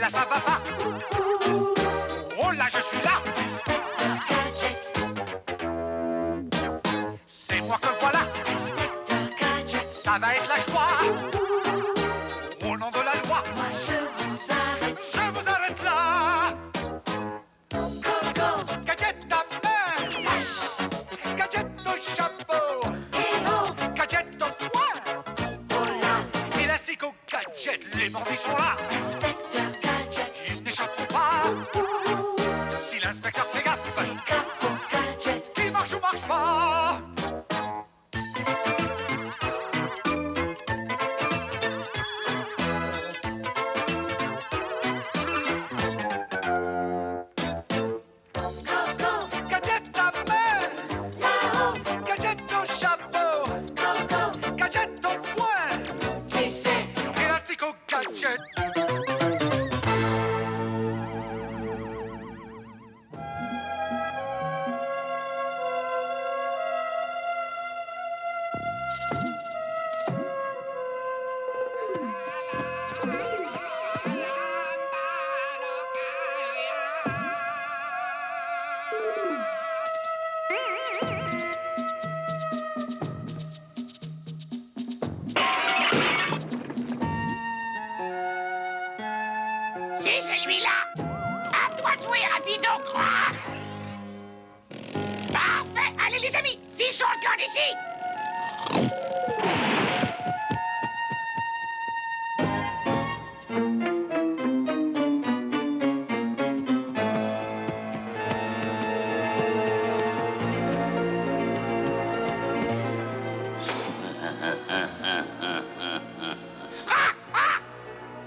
là ça va pas. Oh là je suis là. Inspecteur Gadget. C'est moi que voilà. Inspecteur Gadget. Ça va être la joie. Au nom de la loi, Moi je vous arrête. je vous arrête là. Go, Gadget à main, Flash. gadget au chapeau, Et oh, gadget au poing, oh là. élastique au gadget, les bandits sont là. Inspecteur Gadget. Ils n'échapperont pas. Si l'inspecteur fait gaffe, Gaffe au gadget. qui marche ou marche pas. Go, Gadget à main, là-haut. gadget au chapeau, Go, gadget au poing, qui c'est? élastique au gadget. C'est celui-là. À toi de jouer, rapido. Parfait. Allez, les amis, fichons le camp d'ici.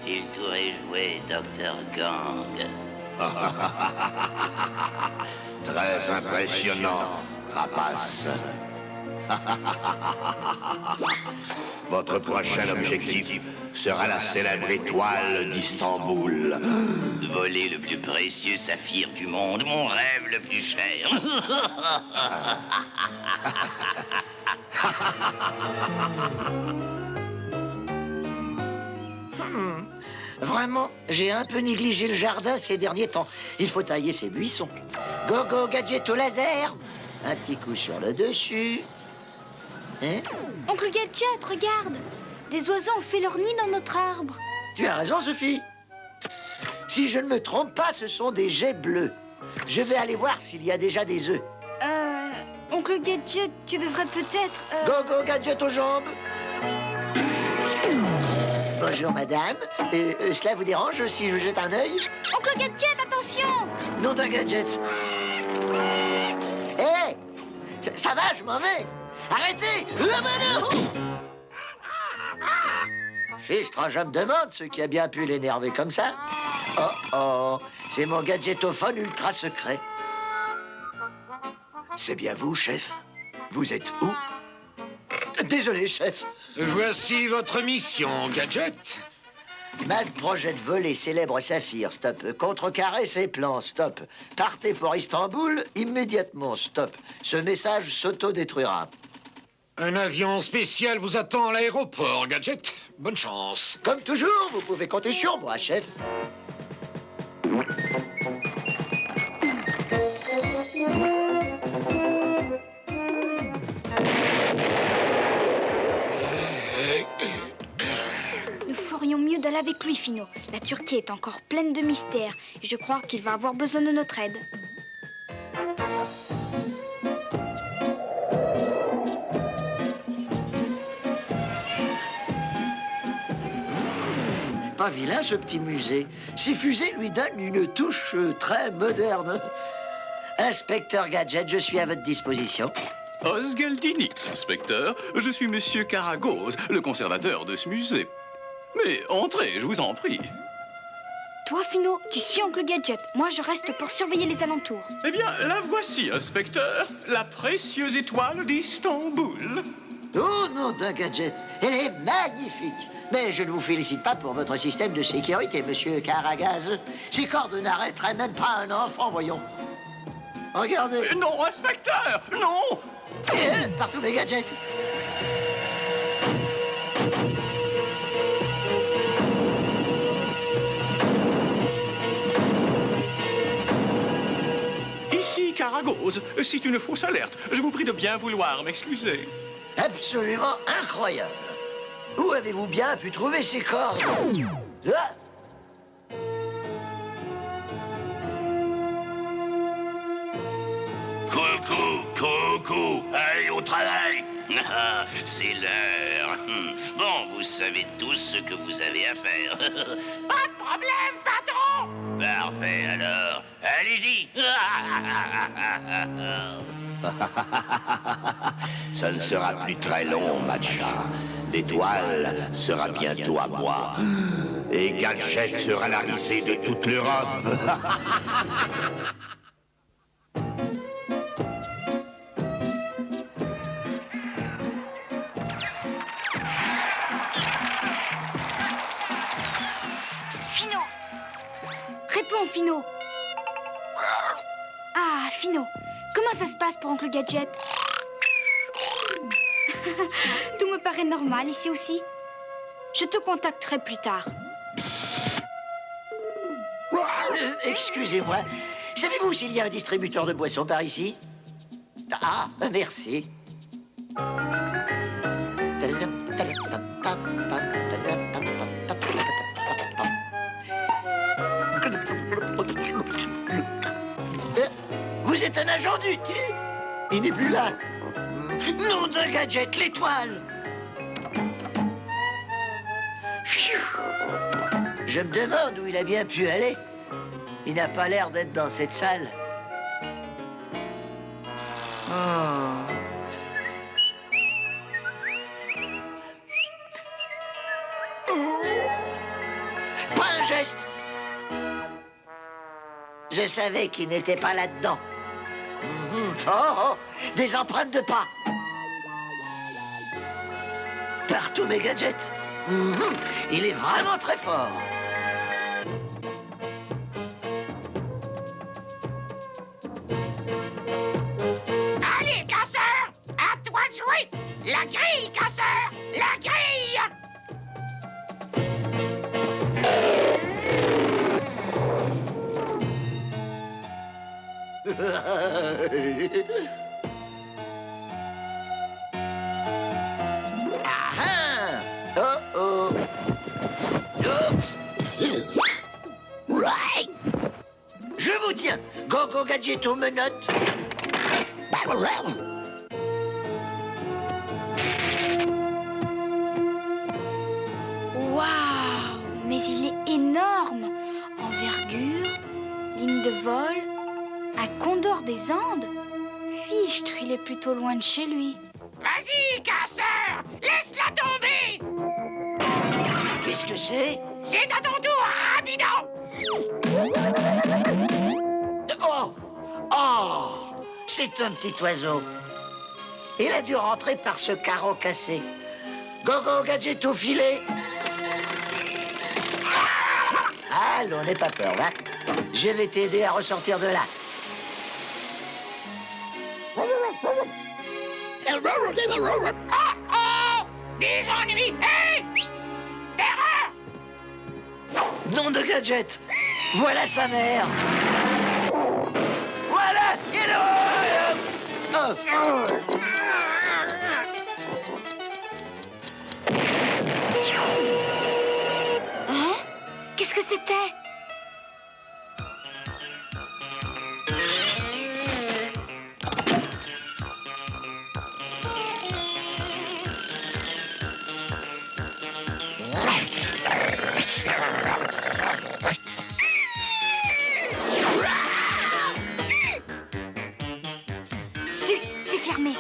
Il t'aurait joué, Dr. Gang. Très impressionnant, rapace. Votre prochain objectif sera la célèbre étoile d'Istanbul. Voler le plus précieux saphir du monde, mon rêve le plus cher. Vraiment, j'ai un peu négligé le jardin ces derniers temps. Il faut tailler ces buissons. Go, gadget au laser. Un petit coup sur le dessus. Hein? Oncle Gadget, regarde. Des oiseaux ont fait leur nid dans notre arbre. Tu as raison, Sophie. Si je ne me trompe pas, ce sont des jets bleus. Je vais aller voir s'il y a déjà des œufs. Oncle Gadget, tu devrais peut-être... Go, gadget aux jambes. Bonjour, madame. Cela vous dérange si je jette un œil? Oncle Gadget, attention! Nom d'un gadget. Hé! Ça va, je m'en vais. Arrêtez! Fistre, je me demande ce qui a bien pu l'énerver comme ça. Oh, c'est mon gadgetophone ultra secret. C'est bien vous, chef? Vous êtes où? Désolé, chef. Voici votre mission, Gadget. Mad projette voler célèbre saphir, stop. Contrecarrer ses plans, stop. Partez pour Istanbul, immédiatement, stop. Ce message s'autodétruira. Un avion spécial vous attend à l'aéroport, Gadget. Bonne chance. Comme toujours, vous pouvez compter sur moi, chef. Nous ferions mieux d'aller avec lui, Fino. La Turquie est encore pleine de mystères et je crois qu'il va avoir besoin de notre aide. Pas vilain, ce petit musée. Ces fusées lui donnent une touche très moderne. Inspecteur Gadget, je suis à votre disposition. Osgeldinis, inspecteur. Je suis Monsieur Karagoz, le conservateur de ce musée. Mais entrez, je vous en prie. Toi, Fino, tu suis Oncle Gadget. Moi, je reste pour surveiller les alentours. Eh bien, la voici, inspecteur. La précieuse étoile d'Istanbul. Oh non, d'un gadget. Elle est magnifique. Mais je ne vous félicite pas pour votre système de sécurité, monsieur Karagaz. Ces cordes n'arrêteraient même pas un enfant, voyons. Regardez. Non, inspecteur, non. Partout les gadgets. Caragose, c'est une fausse alerte. Je vous prie de bien vouloir m'excuser. Absolument incroyable. Où avez-vous bien pu trouver ces cordes? Ah! Coucou, allez au travail. Ah, c'est l'heure. Bon, vous savez tous ce que vous avez à faire. Pas de problème, patron. Parfait, alors, allez-y. Ça ne sera plus très long, Matcha. L'étoile sera bientôt à moi. Et Gadget sera la risée de toute l'Europe. Fino! Réponds, Fino! Ah, Fino, comment ça se passe pour Oncle Gadget? Tout me paraît normal ici aussi. Je te contacterai plus tard. Excusez-moi, savez-vous s'il y a un distributeur de boissons par ici? Ah, merci. Vous êtes un agent du... Il n'est plus là. Nom d'un Gadget, l'étoile. Pfiou. Je me demande où il a bien pu aller. Il n'a pas l'air d'être dans cette salle. Pas un geste. Je savais qu'il n'était pas là-dedans. Oh, des empreintes de pas. Partout mes gadgets. Il est vraiment très fort. Allez, casseur, à toi de jouer. La grille, casseur, la grille. Oh. Oups. Right. Je vous tiens. Gogo Gadgeto menottes. Waouh! Mais il est énorme! Envergure, ligne de vol, un condor des Andes? Fichtre, il est plutôt loin de chez lui. Vas-y, casseur, laisse-la tomber. Qu'est-ce que c'est? C'est à ton tour, rapidement. Oh! C'est un petit oiseau. Il a dû rentrer par ce carreau cassé. Gogo Gadgeto filet. Allons, n'aie pas peur, va. Je vais t'aider à ressortir de là. Oh! Des ennuis. Hé! Terreur! Nom de Gadget. Voilà sa mère. Voilà. Hein? Qu'est-ce que c'était? C'est fermé.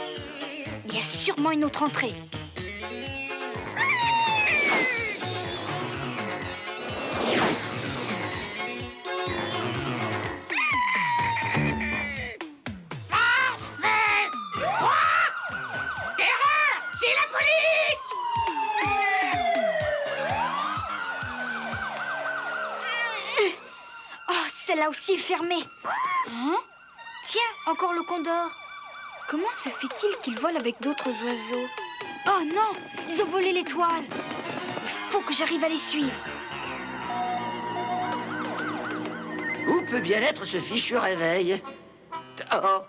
Il y a sûrement une autre entrée. Parfait! Quoi? Terreur! C'est la police! Oh, celle-là aussi est fermée. Hein? Tiens, encore le condor. Comment se fait-il qu'il vole avec d'autres oiseaux? Oh non, ils ont volé l'étoile. Il faut que j'arrive à les suivre. Où peut bien être ce fichu réveil? Oh,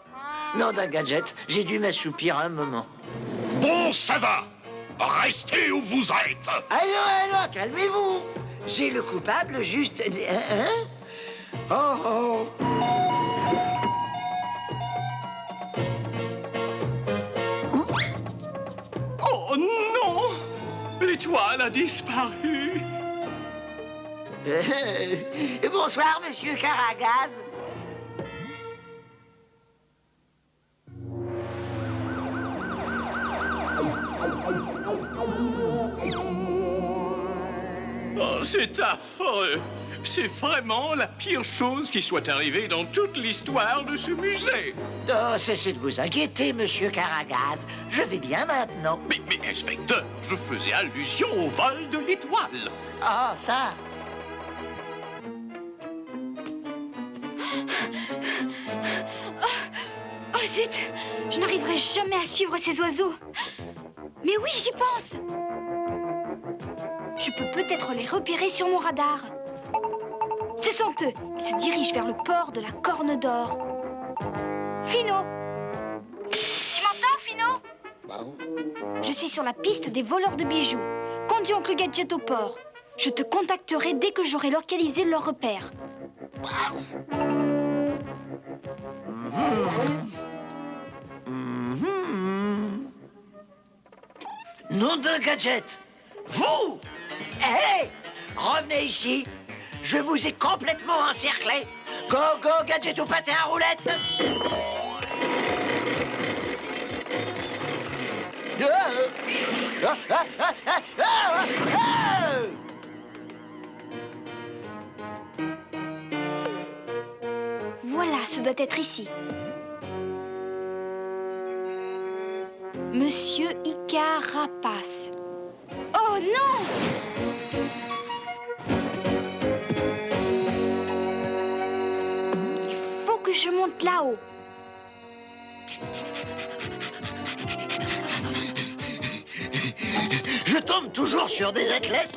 non d'un gadget, j'ai dû m'assoupir un moment. Bon, ça va. Restez où vous êtes. Allons, calmez-vous. J'ai le coupable juste... Hein? Oh. Oh non! L'étoile a disparu. Bonsoir, monsieur Caragaz. Oh, c'est affreux. C'est vraiment la pire chose qui soit arrivée dans toute l'histoire de ce musée. Oh, cessez de vous inquiéter, monsieur Caragaz. Je vais bien maintenant. Mais inspecteur, je faisais allusion au vol de l'étoile. Ah, ça. Oh zut! Je n'arriverai jamais à suivre ces oiseaux. Mais oui, j'y pense. Je peux peut-être les repérer sur mon radar. Ce sont eux. Ils se dirigent vers le port de la Corne d'Or. Fino! Tu m'entends, Fino? Je suis sur la piste des voleurs de bijoux. Conduis Oncle Gadget au port. Je te contacterai dès que j'aurai localisé leur repère. Nom d'un gadget. Vous! Hé! Revenez ici. Je vous ai complètement encerclé. Go, gadget ou patin à roulette. Voilà, ce doit être ici. Monsieur Icarapace. Oh non! Il faut que je monte là-haut. Je tombe toujours sur des athlètes.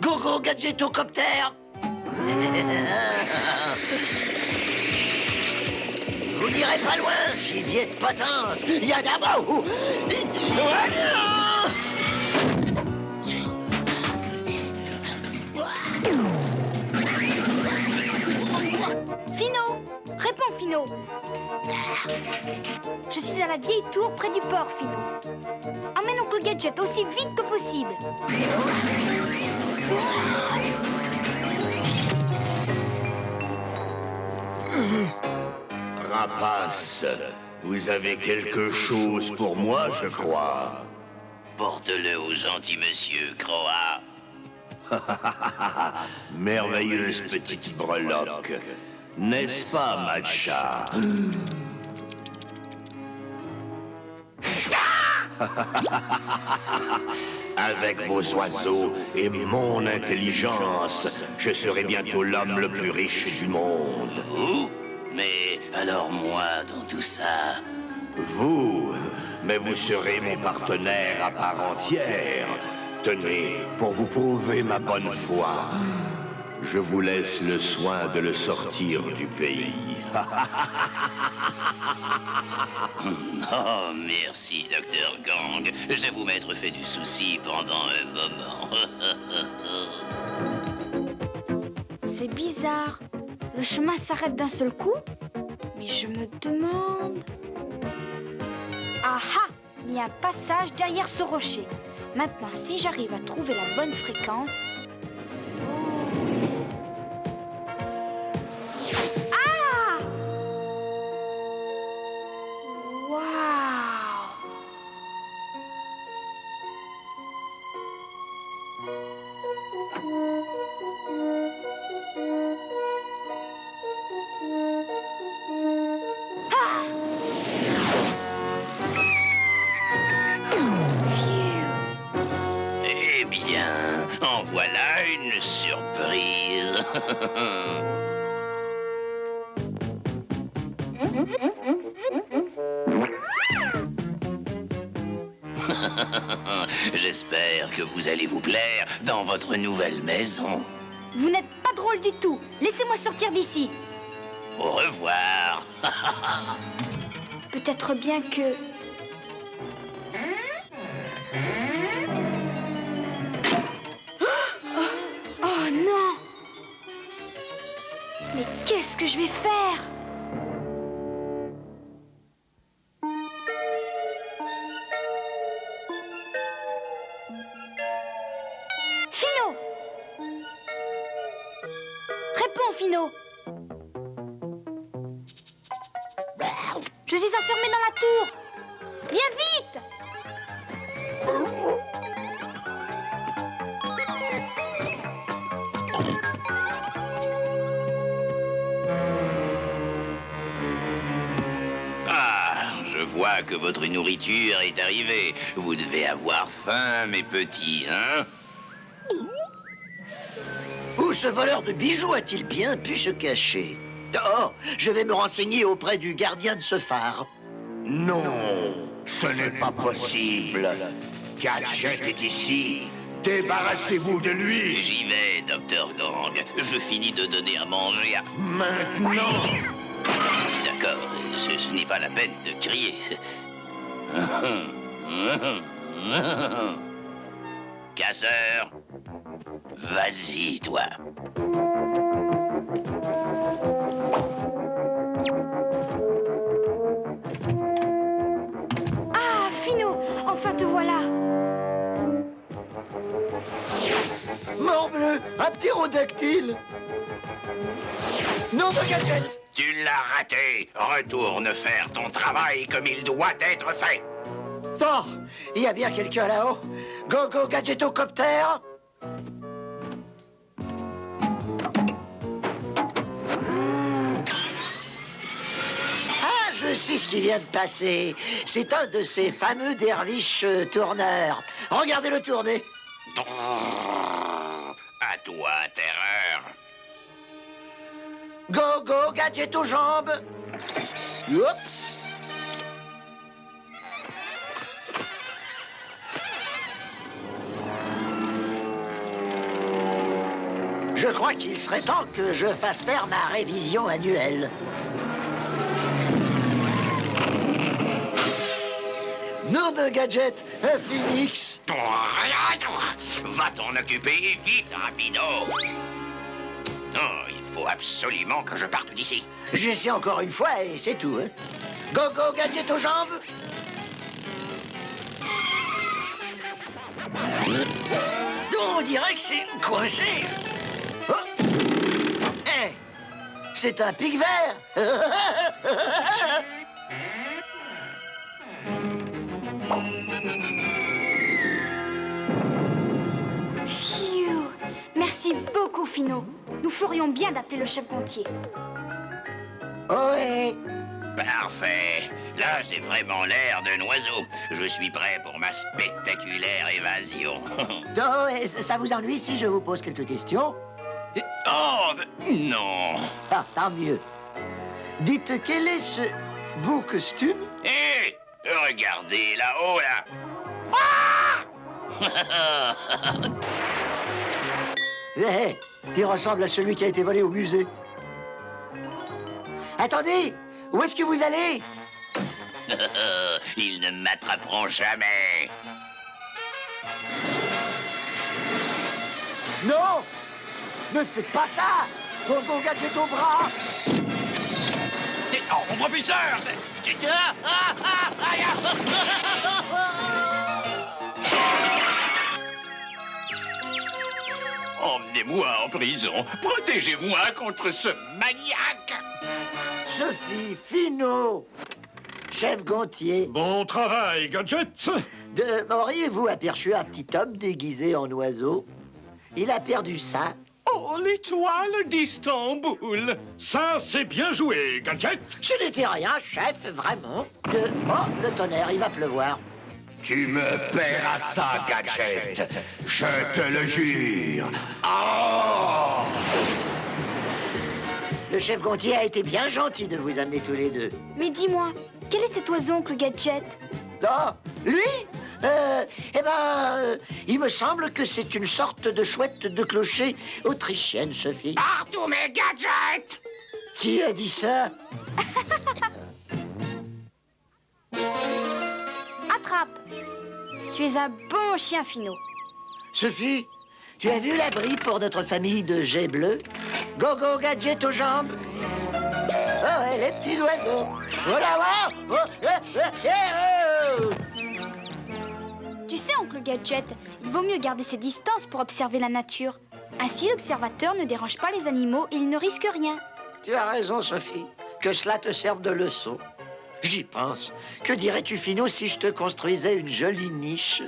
Go, gadgetocoptère. Vous n'irez pas loin, gibier de potence. Yagabo. Fino! Réponds, Fino! Je suis à la vieille tour près du port, Fino. Emmène Oncle Gadget aussi vite que possible. Rapace, vous avez quelque chose pour moi, je crois. Porte-le au gentil monsieur, Croa. Merveilleuse petite breloque. N'est-ce pas, Matcha? Avec vos oiseaux et mon intelligence, je serai bientôt l'homme le plus riche du monde. Vous? Mais alors moi, dans tout ça... Vous, mais vous serez mon partenaire à part entière. Tenez, pour vous prouver ma bonne foi, je vous laisse le soin de le sortir du pays. Oh, merci, Dr. Gang. J'avoue m'être fait du souci pendant un moment. C'est bizarre. Le chemin s'arrête d'un seul coup. Mais je me demande... Ah ah! Il y a un passage derrière ce rocher. Maintenant, si j'arrive à trouver la bonne fréquence... Ah! Waouh! Eh bien, en voilà une surprise. J'espère que vous allez vous plaire dans votre nouvelle maison. Vous n'êtes pas drôle du tout. Laissez-moi sortir d'ici. Au revoir. Peut-être bien que... Oh non! Mais qu'est-ce que je vais faire? Fino! Réponds, Fino! Je suis enfermé dans la tour! Viens vite! Ah, je vois que votre nourriture est arrivée. Vous devez avoir faim, mes petits, hein? Où ce voleur de bijoux a-t-il bien pu se cacher? Oh, je vais me renseigner auprès du gardien de ce phare. Non, ce n'est pas possible. Gadget est ici. Débarrassez-vous de lui. J'y vais, Dr. Gang. Je finis de donner à manger à... Maintenant. D'accord, ce n'est pas la peine de crier. Casseur, vas-y, toi. Ah, Fino! Enfin te voilà! Morbleu, un ptérodactyle! Nom de Gadget! Tu l'as raté. Retourne faire ton travail comme il doit être fait. Oh, il y a bien quelqu'un là-haut. Go, go, Gadgetocopter! Ah, je sais ce qui vient de passer. C'est un de ces fameux derviches tourneurs. Regardez-le tourner. À toi, terreur. Go, go, Gadget aux jambes. Oups. Je crois qu'il serait temps que je fasse faire ma révision annuelle. Nom de Gadget, un phénix. Va t'en occuper et vite, rapido. Non, il faut absolument que je parte d'ici. J'essaie encore une fois et c'est tout. Hein. Go, go, Gadget aux jambes. On dirait que c'est coincé. Oh. Hey, c'est un pic vert. Phew! Merci beaucoup, Fino. Nous ferions bien d'appeler le chef Gontier. Ouais. Parfait. Là, j'ai vraiment l'air d'un oiseau. Je suis prêt pour ma spectaculaire évasion. Oh, et ça vous ennuie si je vous pose quelques questions? Oh, non. Ah, tant mieux. Dites, quel est ce beau costume? Hé, regardez là-haut, là. Eh, il ressemble à celui qui a été volé au musée. Attendez, où est-ce que vous allez? Ils ne m'attraperont jamais. Non! Ne faites pas ça! Go, go, Gadget au bras! Oh, mon propulseur, c'est... Emmenez-moi en prison. Protégez-moi contre ce maniaque. Sophie, Fino, chef Gontier. Bon travail, Gadget. Auriez-vous aperçu un petit homme déguisé en oiseau? Il a perdu ça. Oh, l'étoile d'Istanbul. Ça, c'est bien joué, Gadget. Ce n'était rien, chef, vraiment. Oh, le tonnerre, il va pleuvoir. Tu me paieras ça, Gadget. Je te le jure. Oh! Le chef Gontier a été bien gentil de vous amener tous les deux. Mais dis-moi, quel est cet oiseau, oncle Gadget? Oh, lui? Il me semble que c'est une sorte de chouette de clocher autrichienne, Sophie. Partout mes gadgets! Qui a dit ça? Attrape. Tu es un bon chien finot. Sophie, tu as vu l'abri pour notre famille de jets bleus? Go-go gadget aux jambes. Oh, ouais, les petits oiseaux. Oh là là! Oh, oh. Tu sais, oncle Gadget, il vaut mieux garder ses distances pour observer la nature. Ainsi, l'observateur ne dérange pas les animaux et il ne risque rien. Tu as raison, Sophie. Que cela te serve de leçon. J'y pense. Que dirais-tu, Finot, si je te construisais une jolie niche?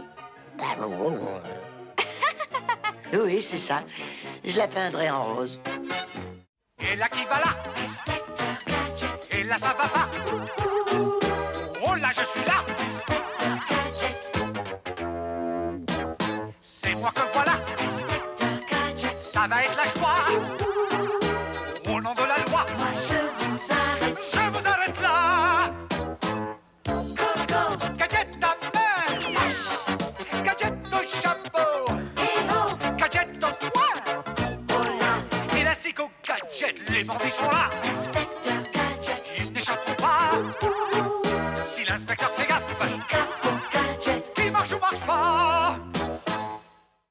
Oui, c'est ça. Je la peindrais en rose. Et là qui va là? Inspecteur Gadget. Et là ça va pas? Oh là je suis là! Inspecteur Gadget. C'est moi que voilà! Inspecteur Gadget. Ça va être la joie! Au nom de la loi! Moi je vous arrête. Je vous arrête là! Go-go. Gadget à main! Flash. Gadget au chapeau! Hello. Gadget au poing! Oh là. Élastique au gadget! Les bandits sont là!